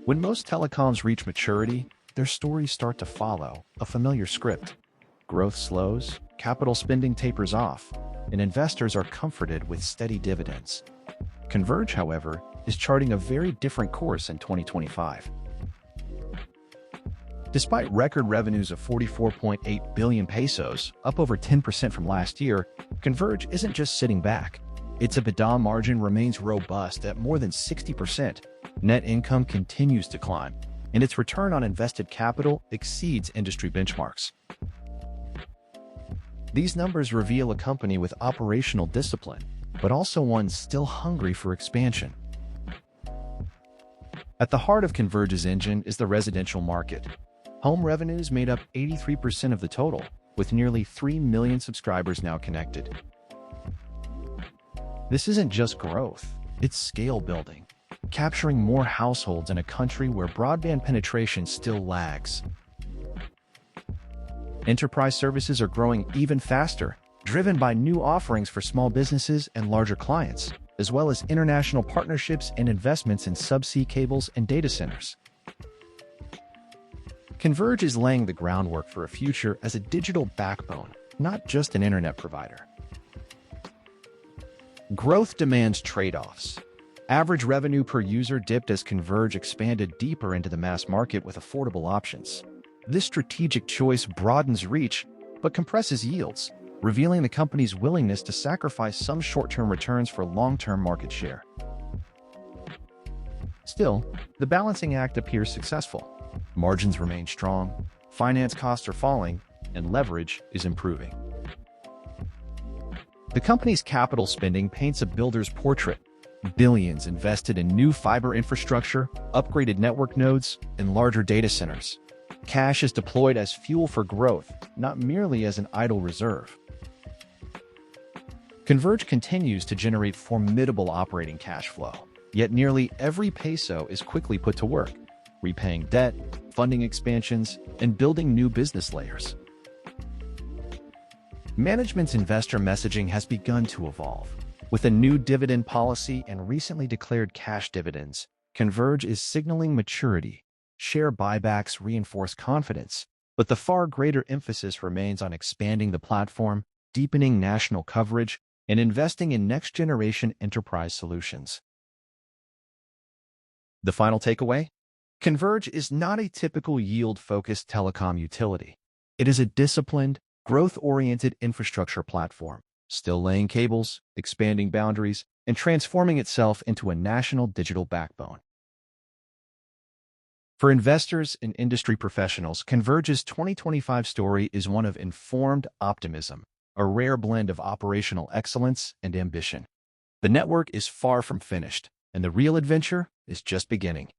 When most telecoms reach maturity, their stories start to follow a familiar script. Growth slows, capital spending tapers off, and investors are comforted with steady dividends. Converge, however, is charting a very different course in 2025. Despite record revenues of 44.8 billion pesos, up over 10% from last year, Converge isn't just sitting back. Its EBITDA margin remains robust at more than 60%. Net income continues to climb, and its return on invested capital exceeds industry benchmarks. These numbers reveal a company with operational discipline, but also one still hungry for expansion. At the heart of Converge's engine is the residential market. Home revenues made up 83% of the total, with nearly 3 million subscribers now connected. This isn't just growth, it's scale building, capturing more households in a country where broadband penetration still lags. Enterprise services are growing even faster, driven by new offerings for small businesses and larger clients, as well as international partnerships and investments in subsea cables and data centers. Converge is laying the groundwork for a future as a digital backbone, not just an internet provider. Growth demands trade-offs. Average revenue per user dipped as Converge expanded deeper into the mass market with affordable options. This strategic choice broadens reach, but compresses yields, revealing the company's willingness to sacrifice some short-term returns for long-term market share. Still, the balancing act appears successful. Margins remain strong, finance costs are falling, and leverage is improving. The company's capital spending paints a builder's portrait. Billions invested in new fiber infrastructure, upgraded network nodes, and larger data centers. Cash is deployed as fuel for growth, not merely as an idle reserve. Converge continues to generate formidable operating cash flow, yet nearly every peso is quickly put to work, repaying debt, funding expansions, and building new business layers. Management's investor messaging has begun to evolve. With a new dividend policy and recently declared cash dividends, Converge is signaling maturity. Share buybacks reinforce confidence, but the far greater emphasis remains on expanding the platform, deepening national coverage, and investing in next-generation enterprise solutions. The final takeaway? Converge is not a typical yield-focused telecom utility. It is a disciplined, growth-oriented infrastructure platform, still laying cables, expanding boundaries, and transforming itself into a national digital backbone. For investors and industry professionals, Converge's 2025 story is one of informed optimism, a rare blend of operational excellence and ambition. The network is far from finished, and the real adventure is just beginning.